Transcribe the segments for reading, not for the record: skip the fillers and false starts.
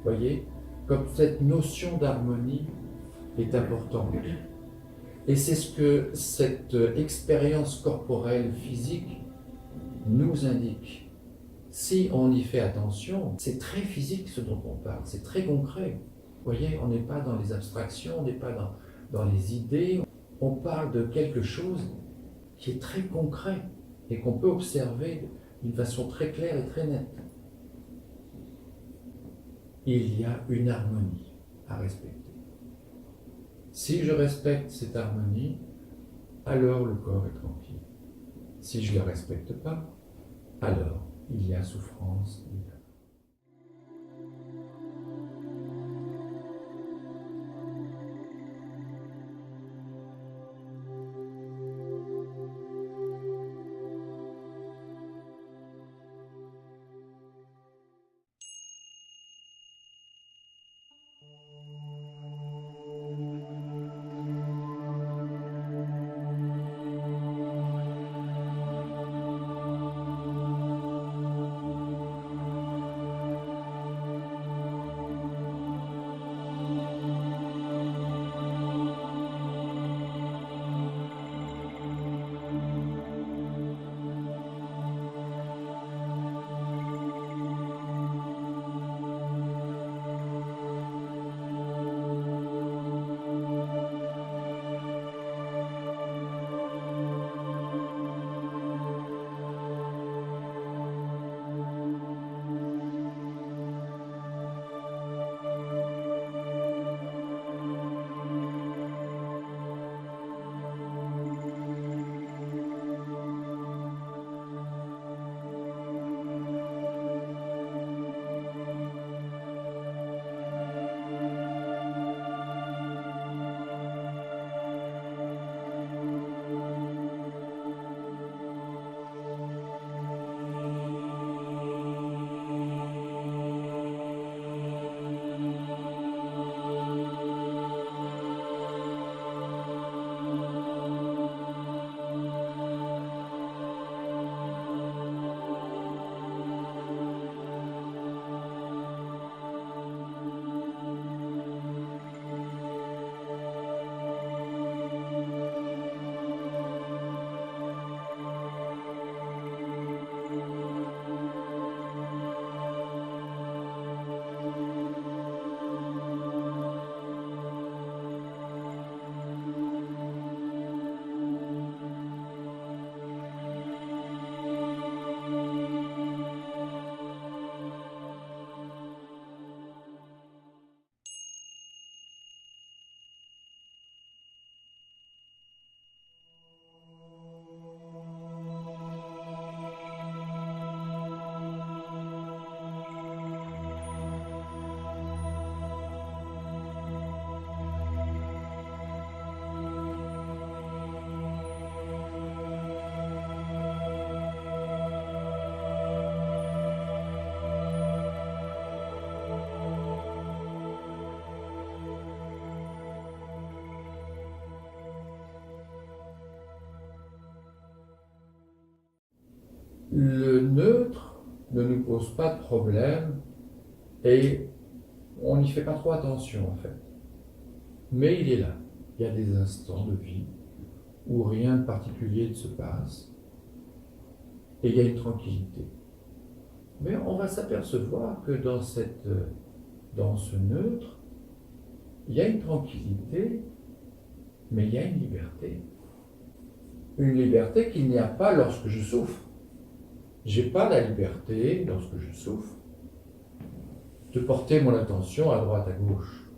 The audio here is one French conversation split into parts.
Voyez, comme cette notion d'harmonie est importante. Et c'est ce que cette expérience corporelle physique nous indique. Si on y fait attention, c'est très physique ce dont on parle, c'est très concret. Vous voyez, on n'est pas dans les abstractions, on n'est pas dans les idées. On parle de quelque chose qui est très concret et qu'on peut observer d'une façon très claire et très nette. Il y a une harmonie à respecter. Si je respecte cette harmonie, alors le corps est tranquille. Si je ne la respecte pas, alors il y a souffrance. Le neutre ne nous pose pas de problème et on n'y fait pas trop attention en fait. Mais il est là. Il y a des instants de vie où rien de particulier ne se passe et il y a une tranquillité. Mais on va s'apercevoir que dans ce neutre, il y a une tranquillité, mais il y a une liberté. Une liberté qu'il n'y a pas lorsque je souffre. J'ai pas la liberté, lorsque je souffre, de porter mon attention à droite, à gauche.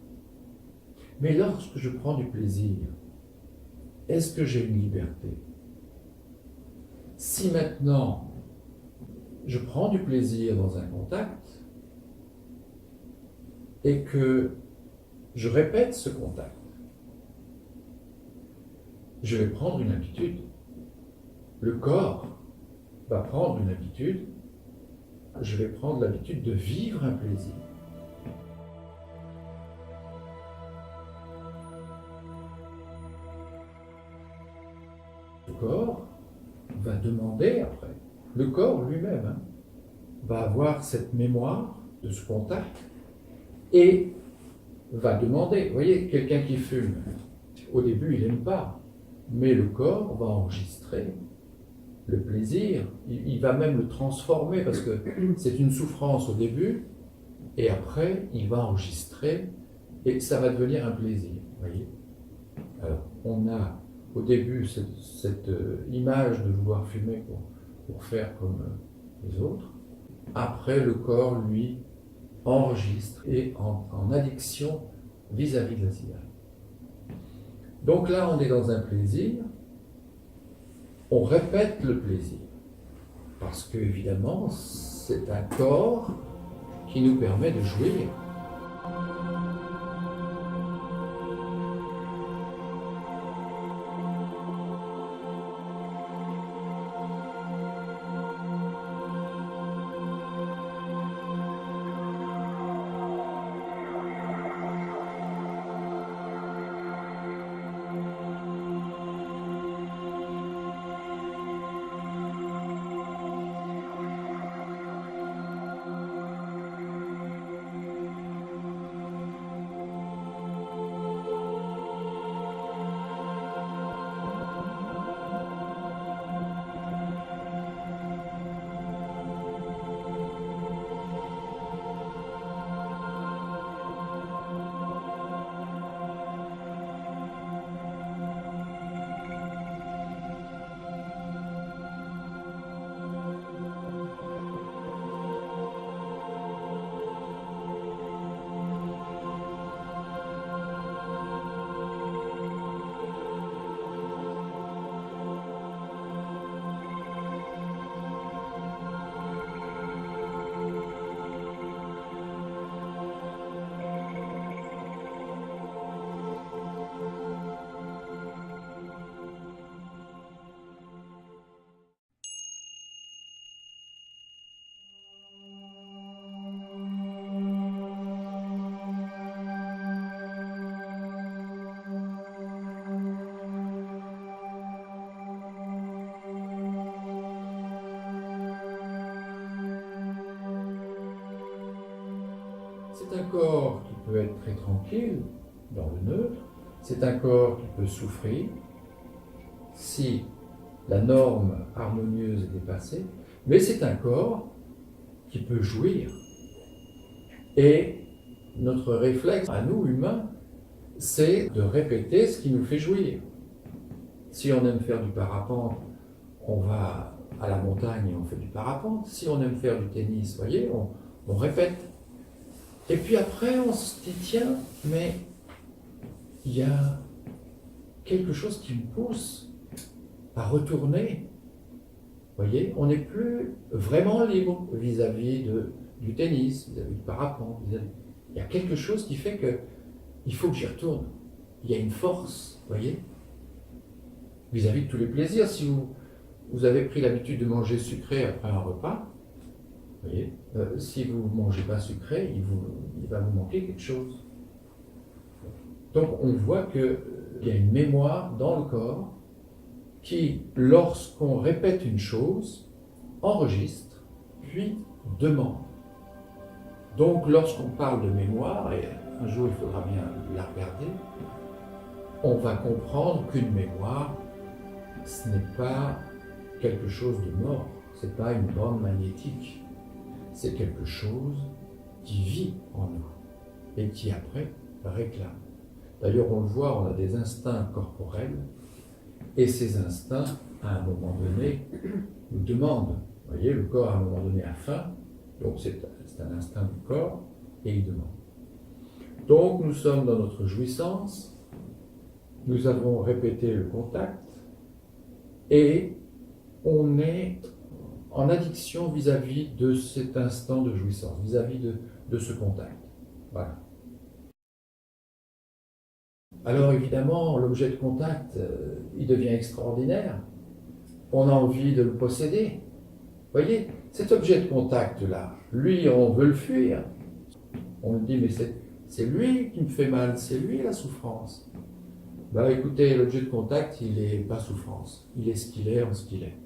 Mais lorsque je prends du plaisir, est-ce que j'ai une liberté? Si maintenant, je prends du plaisir dans un contact et que je répète ce contact, je vais prendre une habitude. Le corps va prendre une habitude. Je vais prendre l'habitude de vivre un plaisir. Le corps va demander après. Le corps lui-même va avoir cette mémoire de ce contact et va demander. Vous voyez, quelqu'un qui fume, au début, il n'aime pas, mais le corps va enregistrer le plaisir, il va même le transformer parce que c'est une souffrance au début, et après, il va enregistrer et ça va devenir un plaisir. Vous voyez. Alors, on a au début cette image de vouloir fumer pour faire comme les autres. Après, le corps, lui, enregistre et en addiction vis-à-vis de la cigarette. Donc là, on est dans un plaisir, on répète le plaisir. Parce que, évidemment, c'est un corps qui nous permet de jouir. C'est un corps qui peut être très tranquille, dans le neutre. C'est un corps qui peut souffrir si la norme harmonieuse est dépassée. Mais c'est un corps qui peut jouir. Et notre réflexe, à nous, humains, c'est de répéter ce qui nous fait jouir. Si on aime faire du parapente, on va à la montagne et on fait du parapente. Si on aime faire du tennis, voyez, on répète. Et puis après, on se dit, tiens, mais il y a quelque chose qui me pousse à retourner. Voyez, on n'est plus vraiment libre vis-à-vis du tennis, vis-à-vis du parapente. Il y a quelque chose qui fait qu'il faut que j'y retourne. Il y a une force, voyez, vis-à-vis de tous les plaisirs. Si vous avez pris l'habitude de manger sucré après un repas, voyez, si vous ne mangez pas sucré, il va vous manquer quelque chose. Donc on voit qu'il y a une mémoire dans le corps qui, lorsqu'on répète une chose, enregistre, puis demande. Donc lorsqu'on parle de mémoire, et un jour il faudra bien la regarder, on va comprendre qu'une mémoire, ce n'est pas quelque chose de mort, ce n'est pas une bande magnétique. C'est quelque chose qui vit en nous et qui après réclame. D'ailleurs, on le voit, on a des instincts corporels et ces instincts, à un moment donné, nous demandent. Vous voyez, le corps, à un moment donné, a faim, donc c'est un instinct du corps et il demande. Donc, nous sommes dans notre jouissance, nous avons répété le contact et on est en addiction vis-à-vis de cet instant de jouissance, vis-à-vis de ce contact. Voilà. Alors évidemment, l'objet de contact, il devient extraordinaire. On a envie de le posséder. Vous voyez, cet objet de contact-là, lui, on veut le fuir. On le dit, mais c'est lui qui me fait mal, c'est lui la souffrance. Ben écoutez, l'objet de contact, il n'est pas souffrance. Il est ce qu'il est en ce qu'il est.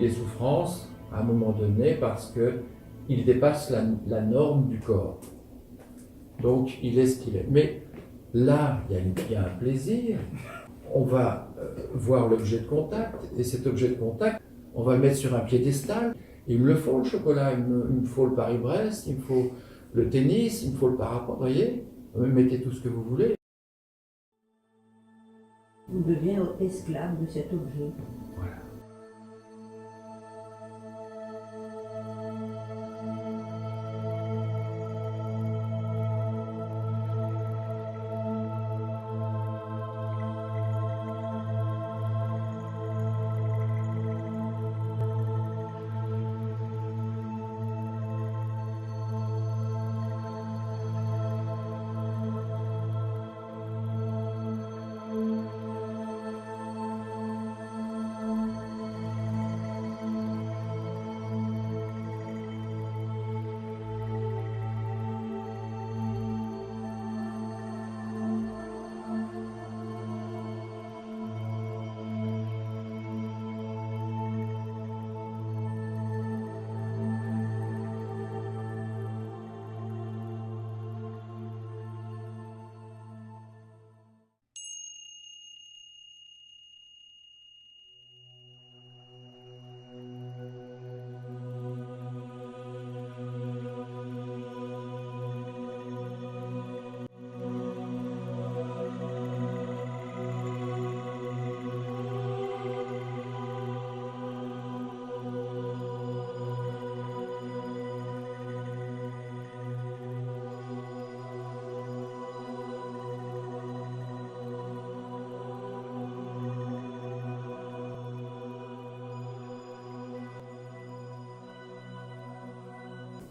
les souffrances à un moment donné parce qu'il dépasse la norme du corps. Donc il est ce qu'il est. Mais là, il y a un plaisir. On va voir l'objet de contact, et cet objet de contact, on va le mettre sur un piédestal. Il me le faut le chocolat, il me faut le Paris-Brest, il me faut le tennis, il me faut le parapente, vous voyez, mettez tout ce que vous voulez. On devient esclave de cet objet. Voilà.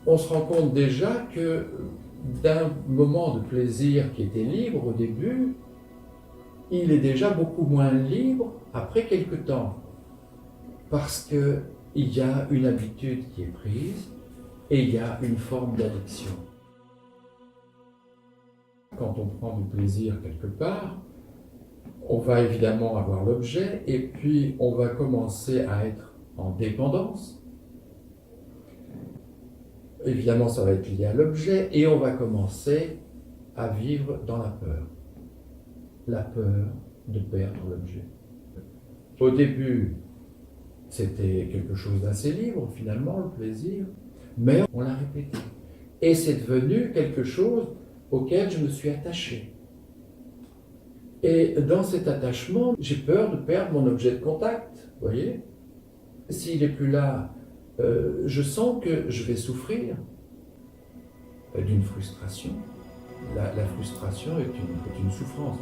On se rend compte déjà que d'un moment de plaisir qui était libre au début, il est déjà beaucoup moins libre après quelque temps. Parce qu'il y a une habitude qui est prise et il y a une forme d'addiction. Quand on prend du plaisir quelque part, on va évidemment avoir l'objet et puis on va commencer à être en dépendance. Évidemment, ça va être lié à l'objet et on va commencer à vivre dans la peur. La peur de perdre l'objet. Au début, c'était quelque chose d'assez libre, finalement, le plaisir, mais on l'a répété. Et c'est devenu quelque chose auquel je me suis attaché. Et dans cet attachement, j'ai peur de perdre mon objet de contact, vous voyez. S'il n'est plus là, je sens que je vais souffrir d'une frustration. La frustration est une souffrance.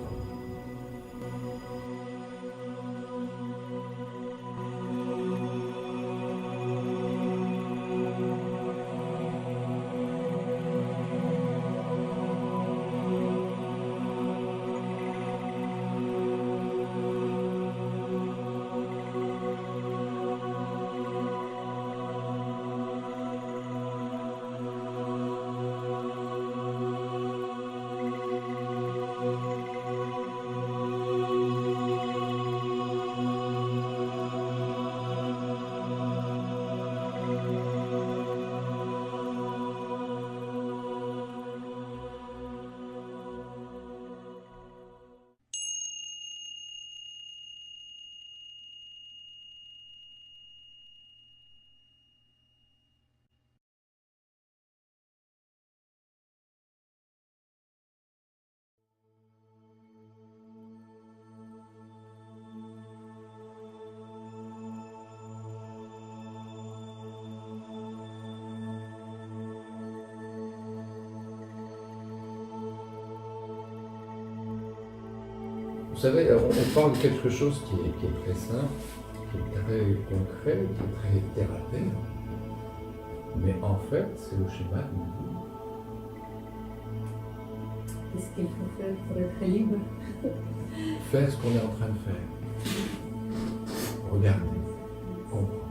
Vous savez, on parle de quelque chose qui est très simple, qui est très concret, qui est très terre à terre. Mais en fait, c'est le schéma de nous dit. Qu'est-ce qu'il faut faire pour être libre? Faire ce qu'on est en train de faire. Regarder, comprendre.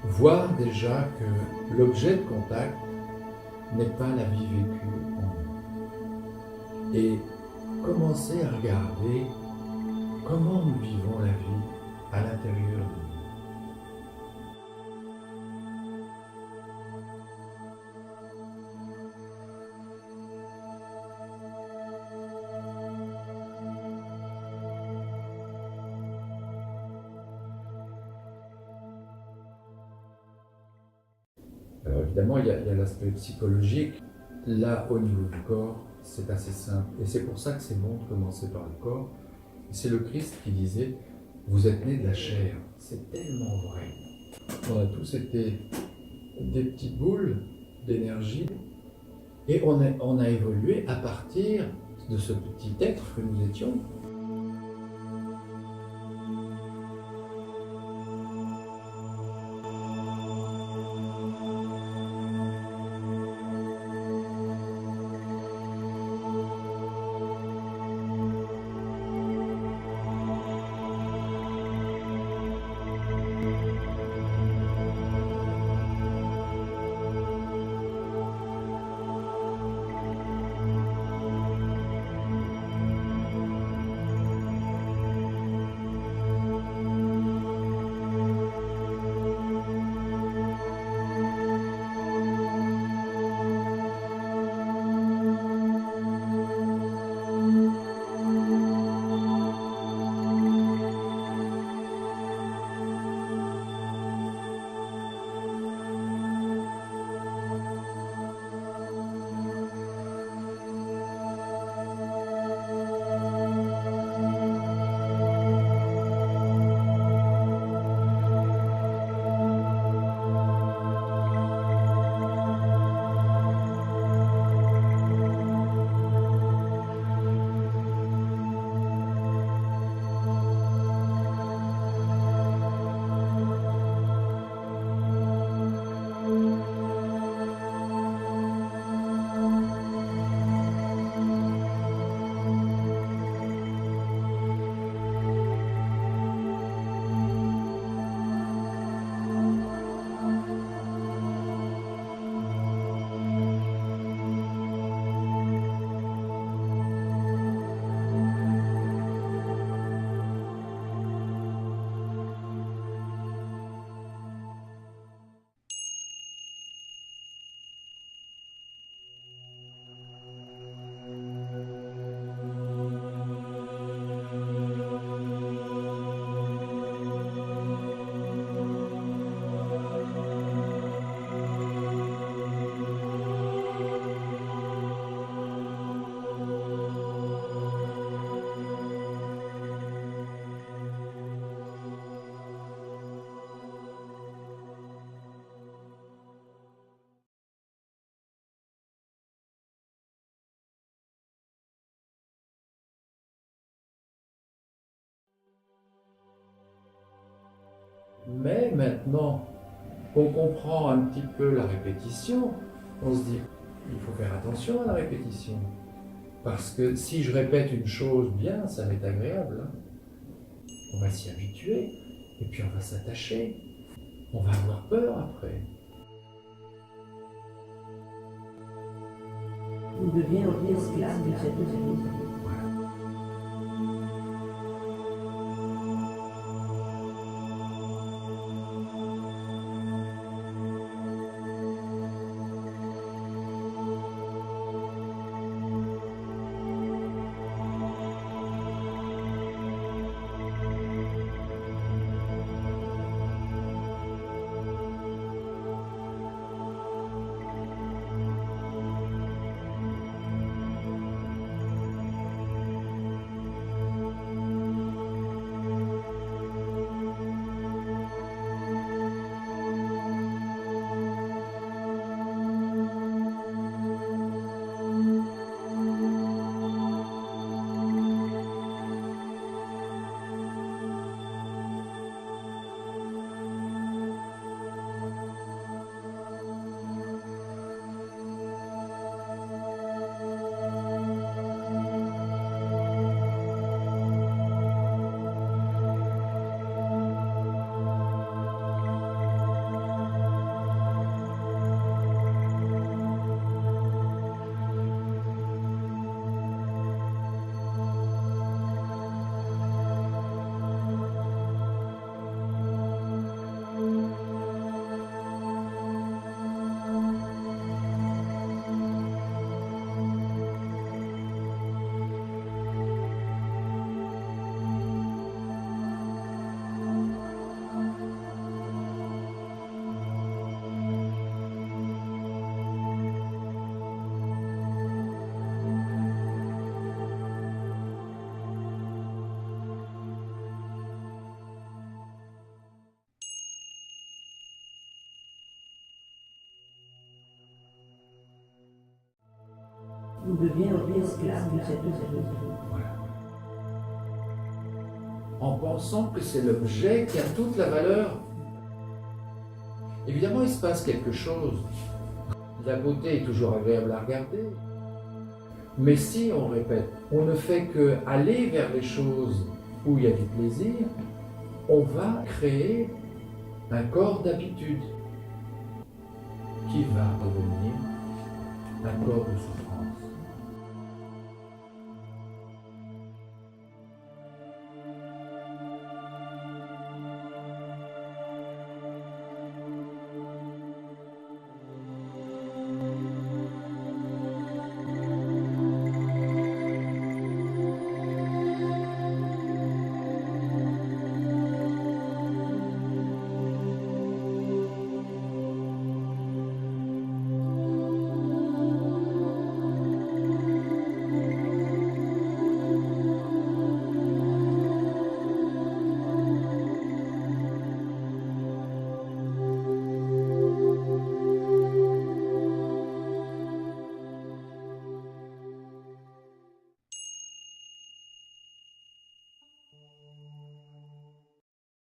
Voir déjà que l'objet de contact n'est pas la vie vécue en nous. Et commencer à regarder comment nous vivons la vie à l'intérieur de nous. évidemment, il y a l'aspect psychologique. Là, au niveau du corps, c'est assez simple. Et c'est pour ça que c'est bon de commencer par le corps. C'est le Christ qui disait, vous êtes nés de la chair. C'est tellement vrai. On a tous été des petites boules d'énergie et on a évolué à partir de ce petit être que nous étions. Mais maintenant qu'on comprend un petit peu la répétition, on se dit, il faut faire attention à la répétition. Parce que si je répète une chose bien, ça m'est agréable. Hein. On va s'y habituer, et puis on va s'attacher. On va avoir peur après. On devient esclave de cette obéissance. Nous devions esclaves de cette jalousie. Voilà. En pensant que c'est l'objet qui a toute la valeur. Évidemment, il se passe quelque chose. La beauté est toujours agréable à regarder. Mais si, on répète, on ne fait que aller vers les choses où il y a du plaisir, on va créer un corps d'habitude qui va devenir un corps de souffrance.